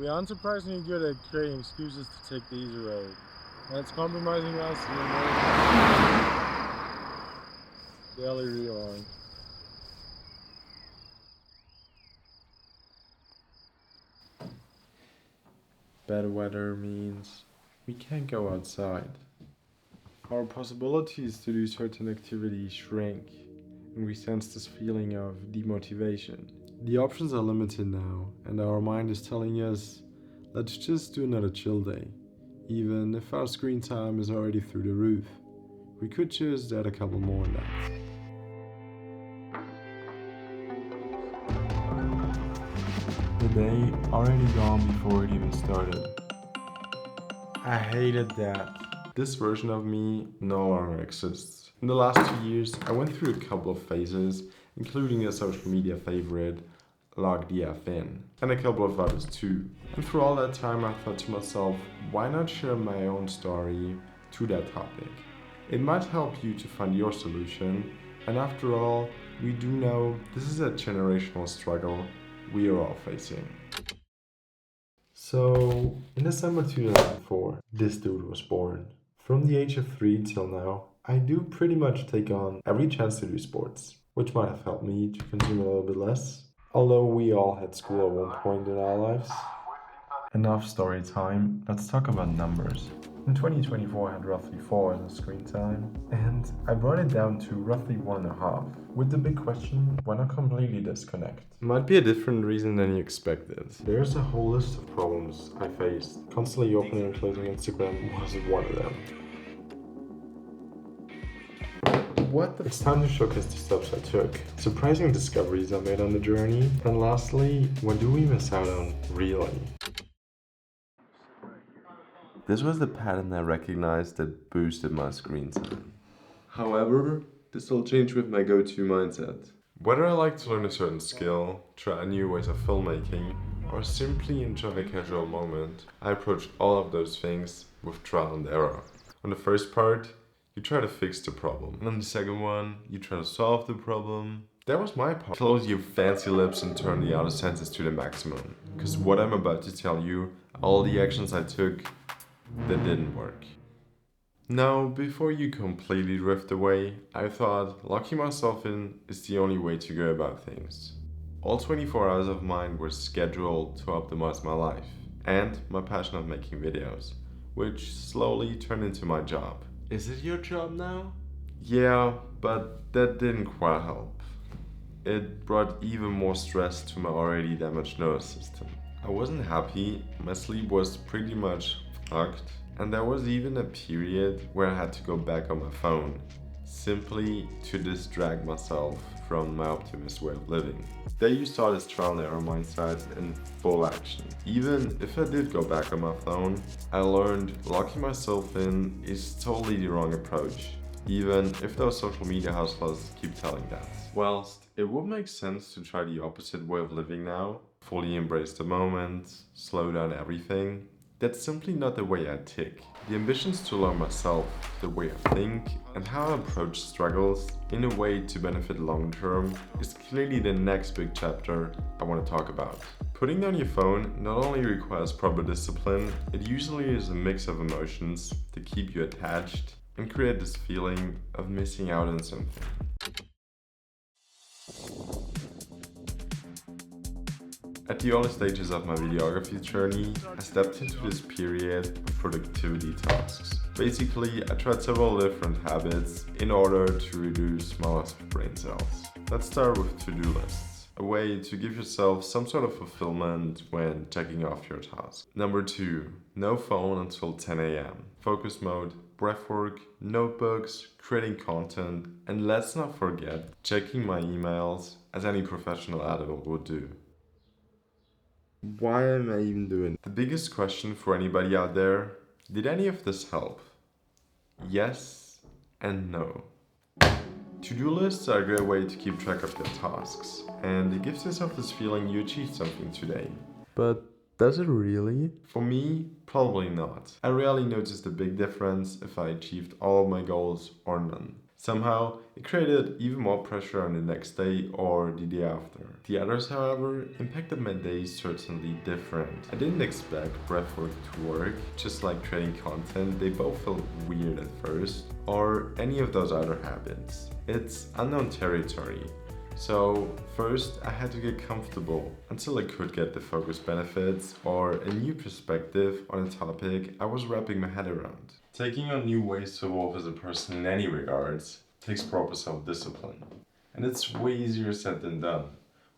We are unsurprisingly good at creating excuses to take the easy road. And it's compromising us in ways we barely realize. Bad weather means we can't go outside. Our possibilities to do certain activities shrink, and we sense this feeling of demotivation. The options are limited now, and our mind is telling us, let's just do another chill day. Even if our screen time is already through the roof, we could just add a couple more on that. The day already gone before it even started. I hated that. This version of me no longer exists. In the last 2 years, I went through a couple of phases, including a social media favorite, log the F in, and a couple of others too. And through all that time, I thought to myself, why not share my own story to that topic? It might help you to find your solution, and after all, we do know this is a generational struggle we are all facing. So, in December 2004, this dude was born. From the age of 3 till now, I do pretty much take on every chance to do sports, which might have helped me to consume a little bit less. Although we all had school at one point in our lives. Enough story time, let's talk about numbers. In 2024, I had roughly 4 hours of screen time, and I brought it down to roughly 1.5. With the big question, why not completely disconnect? Might be a different reason than you expected. There's a whole list of problems I faced. Constantly opening and closing Instagram wasn't one of them. It's time to showcase the steps I took, surprising discoveries I made on the journey, and lastly, what do we miss out on, really? This was the pattern I recognized that boosted my screen time. However, this will change with my go-to mindset. Whether I like to learn a certain skill, try new ways of filmmaking, or simply enjoy a casual moment, I approach all of those things with trial and error. On the first part, you try to fix the problem. And on the second one, you try to solve the problem. That was my part. Close your fancy lips and turn the other senses to the maximum. Because what I'm about to tell you, all the actions I took, that didn't work. Now, before you completely drift away, I thought locking myself in is the only way to go about things. All 24 hours of mine were scheduled to optimize my life and my passion of making videos, which slowly turned into my job. Is it your job now? Yeah, but that didn't quite help. It brought even more stress to my already damaged nervous system. I wasn't happy, my sleep was pretty much fucked, and there was even a period where I had to go back on my phone, simply to distract myself from my optimist way of living. There you saw this trial and error mindset in full action. Even if I did go back on my phone, I learned locking myself in is totally the wrong approach, even if those social media hustlers keep telling that. Whilst it would make sense to try the opposite way of living now, fully embrace the moment, slow down everything, that's simply not the way I tick. The ambitions to learn myself, the way I think, and how I approach struggles in a way to benefit long term is clearly the next big chapter I want to talk about. Putting down your phone not only requires proper discipline, it usually is a mix of emotions to keep you attached and create this feeling of missing out on something. At the early stages of my videography journey, I stepped into this period of productivity tasks. Basically, I tried several different habits in order to reduce my loss of brain cells. Let's start with to-do lists, a way to give yourself some sort of fulfillment when checking off your task. Number 2, no phone until 10 a.m. Focus mode, breathwork, notebooks, creating content, and let's not forget checking my emails as any professional adult would do. Why am I even doing it? The biggest question for anybody out there, did any of this help? Yes and no. To-do lists are a great way to keep track of your tasks, and it gives yourself this feeling you achieved something today. But does it really? For me, probably not. I rarely noticed a big difference if I achieved all of my goals or none. Somehow, it created even more pressure on the next day or the day after. The others, however, impacted my days certainly different. I didn't expect breathwork to work, just like creating content, they both felt weird at first, or any of those other habits. It's unknown territory. So, first I had to get comfortable until I could get the focus benefits or a new perspective on a topic I was wrapping my head around. Taking on new ways to evolve as a person in any regards takes proper self-discipline. And it's way easier said than done.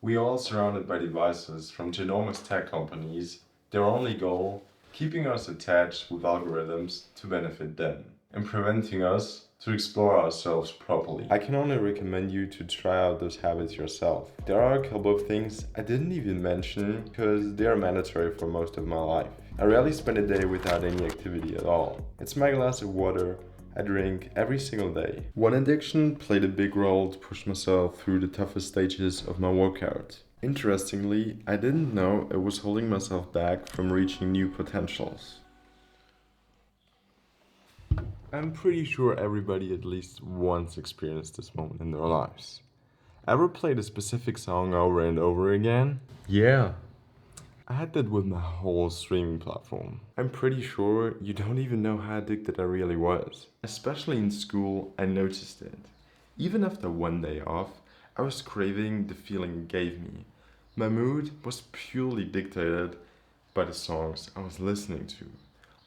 We are all surrounded by devices from ginormous tech companies, their only goal, keeping us attached with algorithms to benefit them, and preventing us to explore ourselves properly. I can only recommend you to try out those habits yourself. There are a couple of things I didn't even mention because they are mandatory for most of my life. I rarely spend a day without any activity at all. It's my glass of water I drink every single day. One addiction played a big role to push myself through the toughest stages of my workout. Interestingly, I didn't know it was holding myself back from reaching new potentials. I'm pretty sure everybody at least once experienced this moment in their lives. Ever played a specific song over and over again? Yeah, I had that with my whole streaming platform. I'm pretty sure you don't even know how addicted I really was. Especially in school, I noticed it. Even after one day off, I was craving the feeling it gave me. My mood was purely dictated by the songs I was listening to,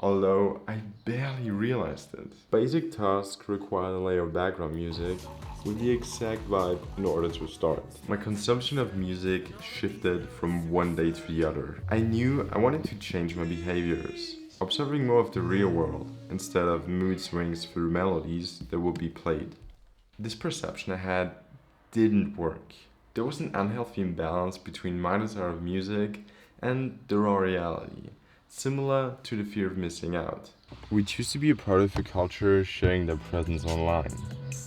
although I barely realized it. Basic tasks require a layer of background music with the exact vibe in order to start. My consumption of music shifted from one day to the other. I knew I wanted to change my behaviors, observing more of the real world instead of mood swings through melodies that would be played. This perception I had didn't work. There was an unhealthy imbalance between my desire of music and the raw reality, similar to the fear of missing out. We choose to be a part of a culture sharing their presence online.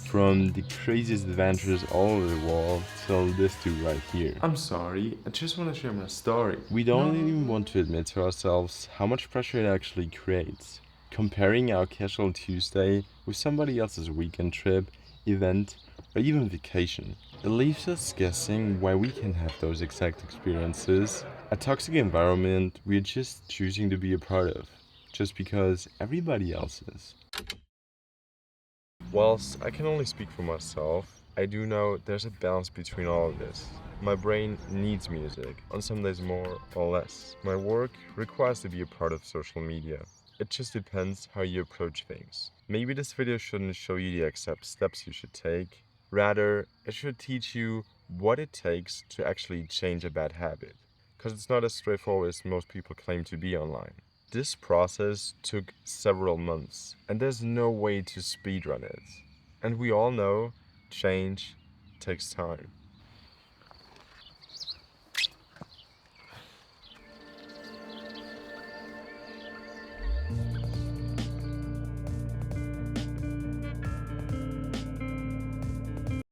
From the craziest adventures all over the world till this dude right here. I'm sorry, I just want to share my story. We don't even want to admit to ourselves how much pressure it actually creates. Comparing our casual Tuesday with somebody else's weekend trip, event, or even vacation. It leaves us guessing why we can have those exact experiences. A toxic environment we're just choosing to be a part of, just because everybody else is. Whilst I can only speak for myself, I do know there's a balance between all of this. My brain needs music, on some days more or less. My work requires to be a part of social media. It just depends how you approach things. Maybe this video shouldn't show you the exact steps you should take. Rather, it should teach you what it takes to actually change a bad habit. Because it's not as straightforward as most people claim to be online. This process took several months, and there's no way to speedrun it. And we all know change takes time.